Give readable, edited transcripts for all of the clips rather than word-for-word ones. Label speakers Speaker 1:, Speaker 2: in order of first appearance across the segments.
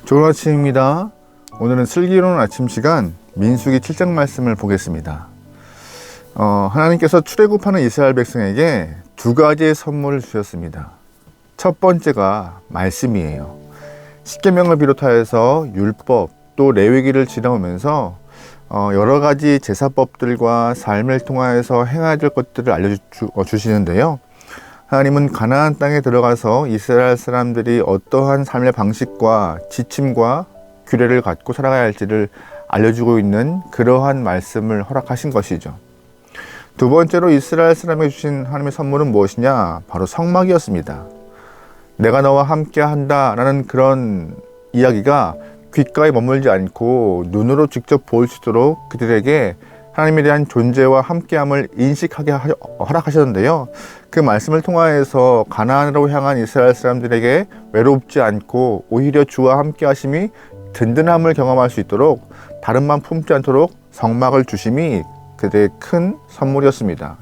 Speaker 1: 좋은 아침입니다. 오늘은 슬기로운 아침 시간 민수기 7장 말씀을 보겠습니다. 하나님께서 출애굽하는 이스라엘 백성에게 두 가지의 선물을 주셨습니다. 첫 번째가 말씀이에요. 십계명을 비롯하여서 율법 또 레위기를 지나오면서 여러 가지 제사법들과 삶을 통하여서 행해야 될 것들을 알려주시는데요. 하나님은 가나안 땅에 들어가서 이스라엘 사람들이 어떠한 삶의 방식과 지침과 규례를 갖고 살아가야 할지를 알려주고 있는 그러한 말씀을 허락하신 것이죠. 두 번째로 이스라엘 사람에게 주신 하나님의 선물은 무엇이냐? 바로 성막이었습니다. 내가 너와 함께 한다라는 그런 이야기가 귓가에 머물지 않고 눈으로 직접 보일 수 있도록 그들에게 하나님에 대한 존재와 함께함을 인식하게 허락하셨는데요. 그 말씀을 통하여서 가나안으로 향한 이스라엘 사람들에게 외롭지 않고 오히려 주와 함께 하심이 든든함을 경험할 수 있도록 다름만 품지 않도록 성막을 주심이 그들의 큰 선물이었습니다.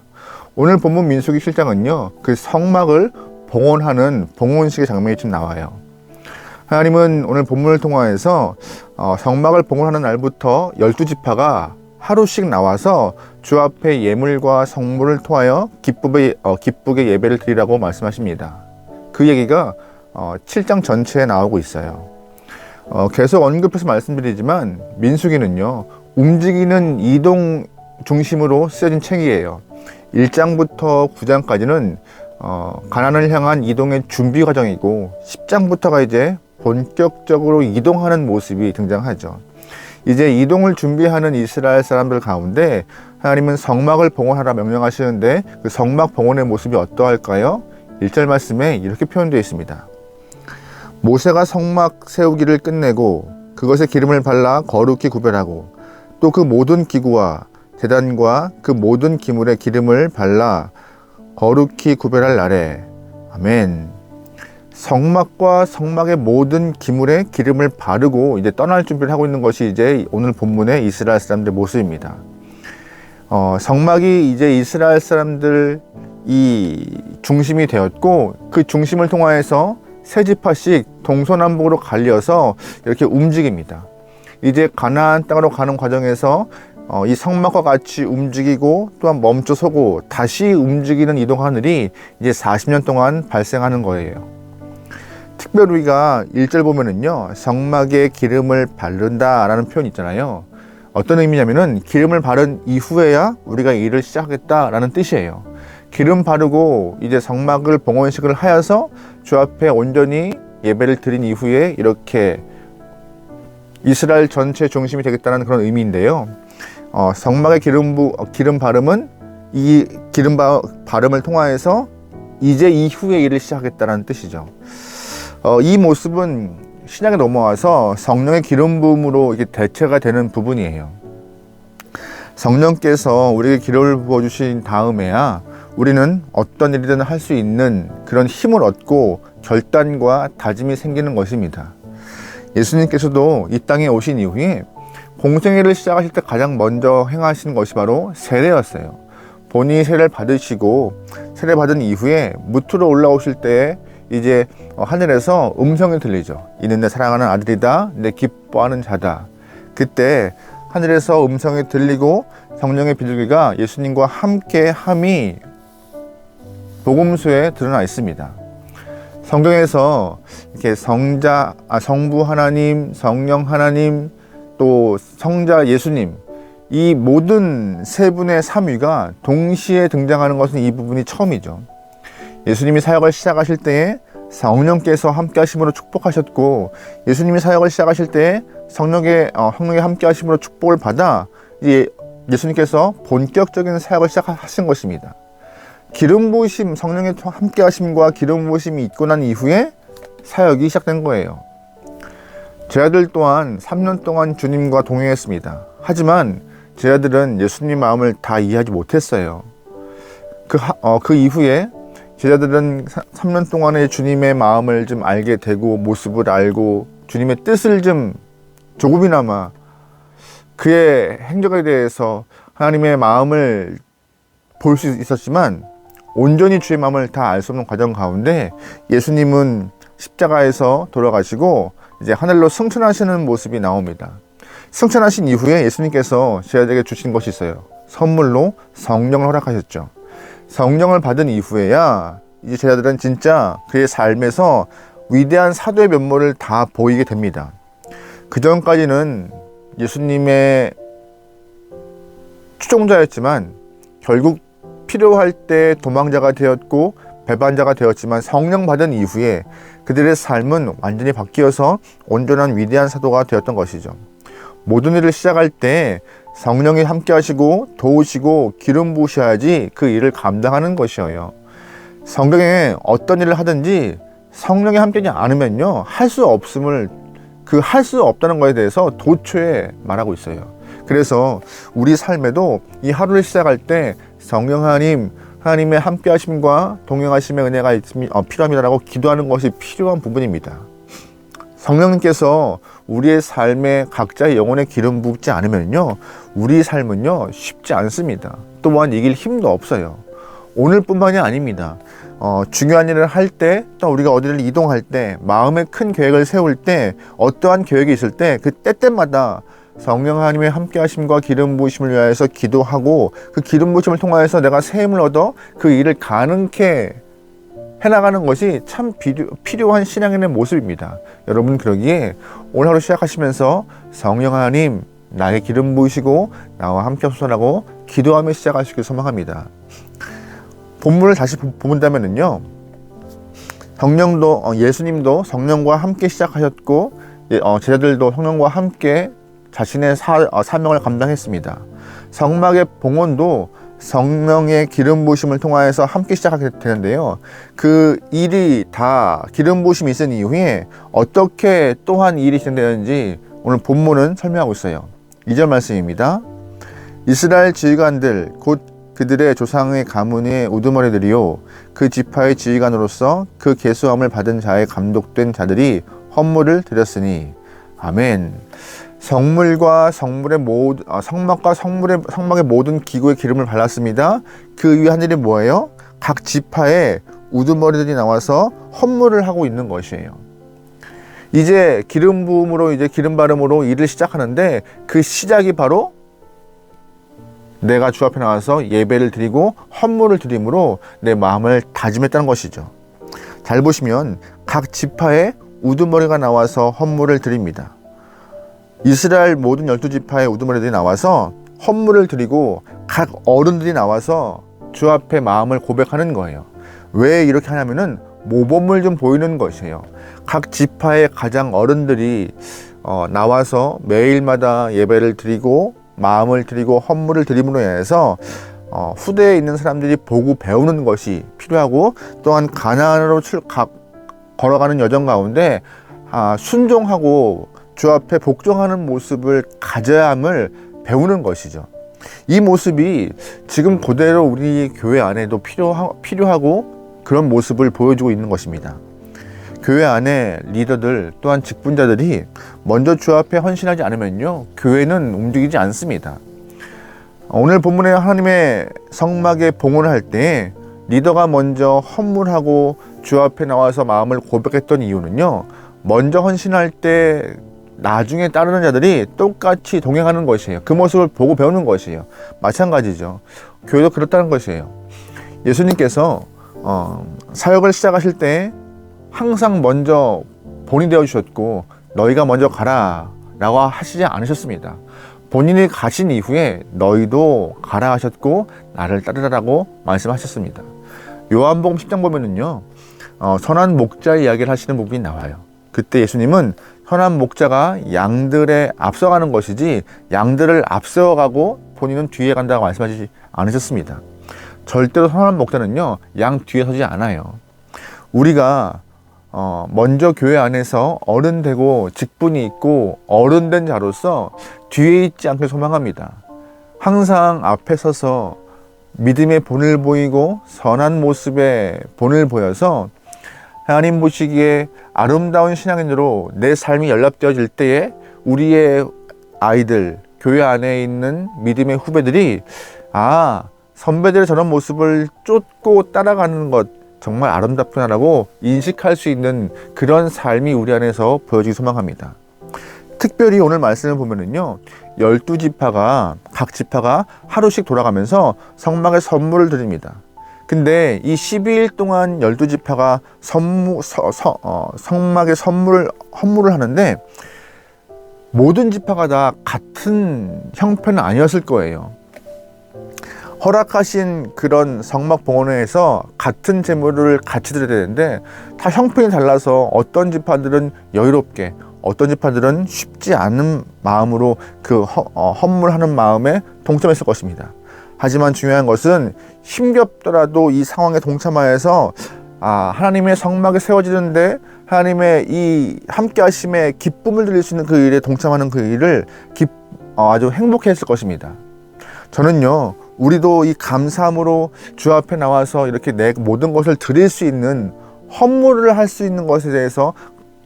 Speaker 1: 오늘 본문 민수기 7장은요, 그 성막을 봉헌하는 봉헌식의 장면이 좀 나와요. 하나님은 오늘 본문을 통하여서 성막을 봉헌하는 날부터 12지파가 하루씩 나와서 주 앞에 예물과 성물을 토하여 기쁘게 예배를 드리라고 말씀하십니다. 그 얘기가 7장 전체에 나오고 있어요. 계속 언급해서 말씀드리지만 민수기는요, 움직이는 이동 중심으로 쓰여진 책이에요. 1장부터 9장까지는 가나안을 향한 이동의 준비 과정이고 10장부터가 이제 본격적으로 이동하는 모습이 등장하죠. 이제 이동을 준비하는 이스라엘 사람들 가운데 하나님은 성막을 봉헌하라 명령하시는데 그 성막 봉헌의 모습이 어떠할까요? 1절 말씀에 이렇게 표현되어 있습니다. 모세가 성막 세우기를 끝내고 그것에 기름을 발라 거룩히 구별하고 또 그 모든 기구와 제단과 그 모든 기물에 기름을 발라 거룩히 구별할 날에 아멘. 성막과 성막의 모든 기물에 기름을 바르고 이제 떠날 준비를 하고 있는 것이 이제 오늘 본문의 이스라엘 사람들의 모습입니다. 성막이 이제 이스라엘 사람들 이 중심이 되었고 그 중심을 통하여서 세 지파씩 동서남북으로 갈려서 이렇게 움직입니다. 이제 가나안 땅으로 가는 과정에서 이 성막과 같이 움직이고 또한 멈춰서고 다시 움직이는 이동하는 일이 이제 40년 동안 발생하는 거예요. 특별히 우리가 1절 보면은요, 성막에 기름을 바른다 라는 표현이 있잖아요. 어떤 의미냐면은 기름을 바른 이후에야 우리가 일을 시작하겠다 라는 뜻이에요. 기름 바르고 이제 성막을 봉헌식을 하여서 주 앞에 온전히 예배를 드린 이후에 이렇게 이스라엘 전체 중심이 되겠다는 그런 의미인데요. 성막의 기름 바름은 이 기름 바름을 통하여서 이제 이후에 일을 시작하겠다는 뜻이죠. 이 모습은 신약에 넘어와서 성령의 기름 부음으로 이게 대체가 되는 부분이에요. 성령께서 우리에게 기름을 부어주신 다음에야 우리는 어떤 일이든 할 수 있는 그런 힘을 얻고 결단과 다짐이 생기는 것입니다. 예수님께서도 이 땅에 오신 이후에 공생애를 시작하실 때 가장 먼저 행하신 것이 바로 세례였어요. 본인이 세례를 받으시고 세례 받은 이후에 무트로 올라오실 때 이제 하늘에서 음성이 들리죠. 이는 내 사랑하는 아들이다, 내 기뻐하는 자다. 그때 하늘에서 음성이 들리고 성령의 비둘기가 예수님과 함께 함이 복음서에 드러나 있습니다. 성경에서 이렇게 성부 하나님, 성령 하나님, 또 성자 예수님, 이 모든 세 분의 삼위가 동시에 등장하는 것은 이 부분이 처음이죠. 예수님이 사역을 시작하실 때에 성령께서 함께 하심으로 축복하셨고, 예수님이 사역을 시작하실 때에 성령의 함께 하심으로 축복을 받아 예수님께서 본격적인 사역을 시작하신 것입니다. 기름 부으심, 성령의 함께 하심과 기름 부으심이 있고 난 이후에 사역이 시작된 거예요. 제자들 또한 3년 동안 주님과 동행했습니다. 하지만 제자들은 예수님 마음을 다 이해하지 못했어요. 그 이후에 제자들은 3년 동안의 주님의 마음을 좀 알게 되고 모습을 알고 주님의 뜻을 좀 조금이나마 그의 행적에 대해서 하나님의 마음을 볼 수 있었지만 온전히 주의 마음을 다 알 수 없는 과정 가운데 예수님은 십자가에서 돌아가시고 이제 하늘로 승천하시는 모습이 나옵니다. 승천하신 이후에 예수님께서 제자들에게 주신 것이 있어요. 선물로 성령을 허락하셨죠. 성령을 받은 이후에야 이제 제자들은 진짜 그의 삶에서 위대한 사도의 면모를 다 보이게 됩니다. 그 전까지는 예수님의 추종자였지만 결국 필요할 때 도망자가 되었고 배반자가 되었지만 성령 받은 이후에 그들의 삶은 완전히 바뀌어서 온전한 위대한 사도가 되었던 것이죠. 모든 일을 시작할 때 성령이 함께 하시고 도우시고 기름 부으셔야지 그 일을 감당하는 것이에요. 성경에 어떤 일을 하든지 성령이 함께하지 않으면요, 할 수 없음을, 그 할 수 없다는 것에 대해서 도초에 말하고 있어요. 그래서 우리 삶에도 이 하루를 시작할 때 성령 하나님의 함께 하심과 동행하심의 은혜가 필요합니다라고 기도하는 것이 필요한 부분입니다. 성령님께서 우리의 삶에 각자의 영혼에 기름 붓지 않으면요, 우리 삶은요 쉽지 않습니다. 또한 이길 힘도 없어요. 오늘뿐만이 아닙니다. 중요한 일을 할 때, 또 우리가 어디를 이동할 때, 마음에 큰 계획을 세울 때, 어떠한 계획이 있을 때 그 때때마다 성령 하나님의 함께 하심과 기름 부으심을 위하여서 기도하고 그 기름 부으심을 통하여서 내가 새 힘을 얻어 그 일을 가능케 해나가는 것이 참 필요한 신앙인의 모습입니다. 여러분, 그러기에 오늘 하루 시작하시면서 성령 하나님 나에게 기름 부으시고 나와 함께 하소서라고 기도하며 시작하시길 소망합니다. 본문을 다시 본다면은요, 예수님도 성령과 함께 시작하셨고 제자들도 성령과 함께 자신의 사명을 감당했습니다. 성막의 봉헌도 성령의 기름 부으심을 통하여서 함께 시작하게 되는데요, 그 일이 다 기름 부으심이 있은 이후에 어떻게 또한 일이 진행되는지 오늘 본문은 설명하고 있어요. 2절 말씀입니다. 이스라엘 지휘관들 곧 그들의 조상의 가문의 우두머리들이요, 그 지파의 지휘관으로서 그 계수함을 받은 자에 감독된 자들이 헌물을 드렸으니. 아멘. 성막과 성막의 모든 기구에 기름을 발랐습니다. 그 위에 한 일이 뭐예요? 각 지파의 우두머리들이 나와서 헌물을 하고 있는 것이에요. 이제 기름 부음으로, 이제 기름 바름으로 일을 시작하는데 그 시작이 바로 내가 주 앞에 나와서 예배를 드리고 헌물을 드림으로 내 마음을 다짐했다는 것이죠. 잘 보시면 각 지파의 우두머리가 나와서 헌물을 드립니다. 이스라엘 모든 12지파의 우두머리들이 나와서 헌물을 드리고 각 어른들이 나와서 주 앞에 마음을 고백하는 거예요. 왜 이렇게 하냐면은 모범을 좀 보이는 것이에요. 각 지파의 가장 어른들이 나와서 매일마다 예배를 드리고 마음을 드리고 헌물을 드림으로 인해서 후대에 있는 사람들이 보고 배우는 것이 필요하고, 또한 가나안으로 걸어가는 여정 가운데 순종하고 주 앞에 복종하는 모습을 가져야 함을 배우는 것이죠. 이 모습이 지금 그대로 우리 교회 안에도 필요하고 그런 모습을 보여주고 있는 것입니다. 교회 안에 리더들 또한 직분자들이 먼저 주 앞에 헌신하지 않으면요, 교회는 움직이지 않습니다. 오늘 본문에 하나님의 성막에 봉헌을 할 때 리더가 먼저 헌물하고 주 앞에 나와서 마음을 고백했던 이유는요, 먼저 헌신할 때 나중에 따르는 자들이 똑같이 동행하는 것이에요. 그 모습을 보고 배우는 것이에요. 마찬가지죠. 교회도 그렇다는 것이에요. 예수님께서 사역을 시작하실 때 항상 먼저 본이 되어주셨고 너희가 먼저 가라 라고 하시지 않으셨습니다. 본인이 가신 이후에 너희도 가라 하셨고 나를 따르라고 말씀하셨습니다. 요한복음 10장 보면은요, 선한 목자의 이야기를 하시는 부분이 나와요. 그때 예수님은 선한 목자가 양들에 앞서가는 것이지 양들을 앞서가고 본인은 뒤에 간다고 말씀하시지 않으셨습니다. 절대로 선한 목자는요, 양 뒤에 서지 않아요. 우리가 먼저 교회 안에서 어른 되고 직분이 있고 어른 된 자로서 뒤에 있지 않길 소망합니다. 항상 앞에 서서 믿음의 본을 보이고 선한 모습의 본을 보여서 하나님 보시기에 아름다운 신앙인으로 내 삶이 연락되어질 때에 우리의 아이들, 교회 안에 있는 믿음의 후배들이 선배들의 저런 모습을 쫓고 따라가는 것 정말 아름답구나라고 인식할 수 있는 그런 삶이 우리 안에서 보여지기 소망합니다. 특별히 오늘 말씀을 보면은요, 12지파가 각 지파가 하루씩 돌아가면서 성막에 선물을 드립니다. 근데 이 12일 동안 12지파가 성막에 헌물을 하는데 모든 지파가 다 같은 형편은 아니었을 거예요. 허락하신 그런 성막 봉헌회에서 같은 제물을 같이 드려야 되는데 다 형편이 달라서 어떤 지파들은 여유롭게, 어떤 지파들은 쉽지 않은 마음으로 그 헌물하는 마음에 동참했을 것입니다. 하지만 중요한 것은 힘겹더라도 이 상황에 동참하여서 하나님의 성막이 세워지는데 하나님의 이 함께 하심에 기쁨을 드릴 수 있는 그 일에 동참하는 그 일을 아주 행복해 했을 것입니다. 저는요, 우리도 이 감사함으로 주 앞에 나와서 이렇게 내 모든 것을 드릴 수 있는 헌물을 할 수 있는 것에 대해서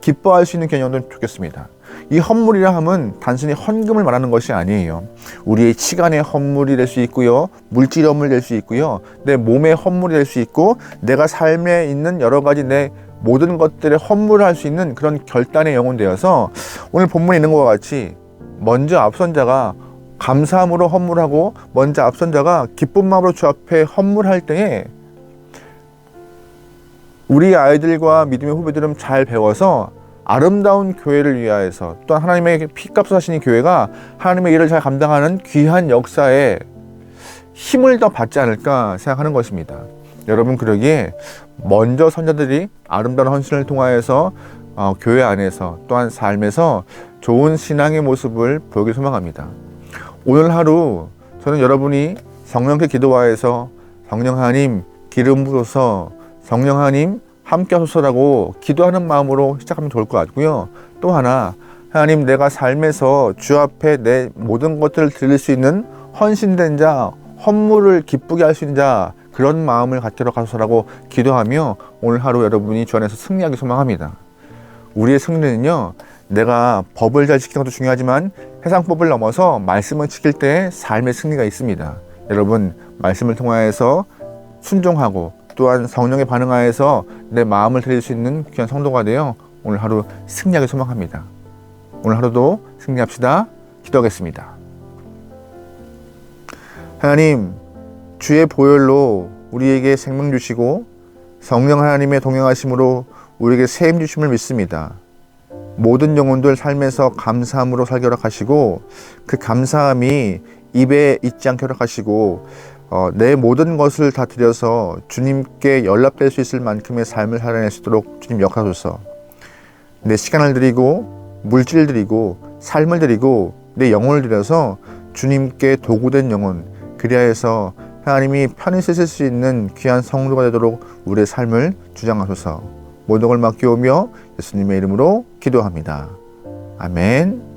Speaker 1: 기뻐할 수 있는 개념도 좋겠습니다. 이 헌물이라 함은 단순히 헌금을 말하는 것이 아니에요. 우리의 시간의 헌물이 될 수 있고요, 물질 헌물이 될 수 있고요, 내 몸의 헌물이 될 수 있고, 내가 삶에 있는 여러 가지 내 모든 것들의 헌물을 할 수 있는 그런 결단의 영혼 되어서 오늘 본문에 있는 것과 같이 먼저 앞선 자가 감사함으로 헌물하고 먼저 앞선 자가 기쁜 마음으로 주 앞에 헌물할 때에 우리 아이들과 믿음의 후배들은 잘 배워서 아름다운 교회를 위하여서 또한 하나님의 피값을 하시는 교회가 하나님의 일을 잘 감당하는 귀한 역사에 힘을 더 받지 않을까 생각하는 것입니다. 여러분, 그러기에 먼저 선자들이 아름다운 헌신을 통하여서 교회 안에서 또한 삶에서 좋은 신앙의 모습을 보이길 소망합니다. 오늘 하루 저는 여러분이 성령께 기도하여서 성령 하나님 기름 부어서 성령 하나님 함께 하소서라고 기도하는 마음으로 시작하면 좋을 것 같고요. 또 하나, 하나님, 내가 삶에서 주 앞에 내 모든 것들을 드릴 수 있는 헌신된 자, 헌물을 기쁘게 할 수 있는 자, 그런 마음을 갖도록 하소서라고 기도하며 오늘 하루 여러분이 주 안에서 승리하기 소망합니다. 우리의 승리는요, 내가 법을 잘 지키는 것도 중요하지만 세상법을 넘어서 말씀을 지킬 때 삶의 승리가 있습니다. 여러분, 말씀을 통하여서 순종하고 또한 성령에 반응하여서 내 마음을 드릴 수 있는 귀한 성도가 되어 오늘 하루 승리하기 소망합니다. 오늘 하루도 승리합시다. 기도하겠습니다. 하나님, 주의 보혈로 우리에게 생명 주시고 성령 하나님의 동행하심으로 우리에게 세임 주심을 믿습니다. 모든 영혼들 삶에서 감사함으로 살게 허락하시고 그 감사함이 입에 있지 않게 허락하시고 내 모든 것을 다 드려서 주님께 연락될 수 있을 만큼의 삶을 살아낼 수 있도록 주님 역하소서. 내 시간을 드리고 물질을 드리고 삶을 드리고 내 영혼을 드려서 주님께 도구된 영혼, 그리하여서 하나님이 편히 쓰실 수 있는 귀한 성도가 되도록 우리의 삶을 주장하소서. 모든 걸 맡겨오며 예수님의 이름으로 기도합니다. 아멘.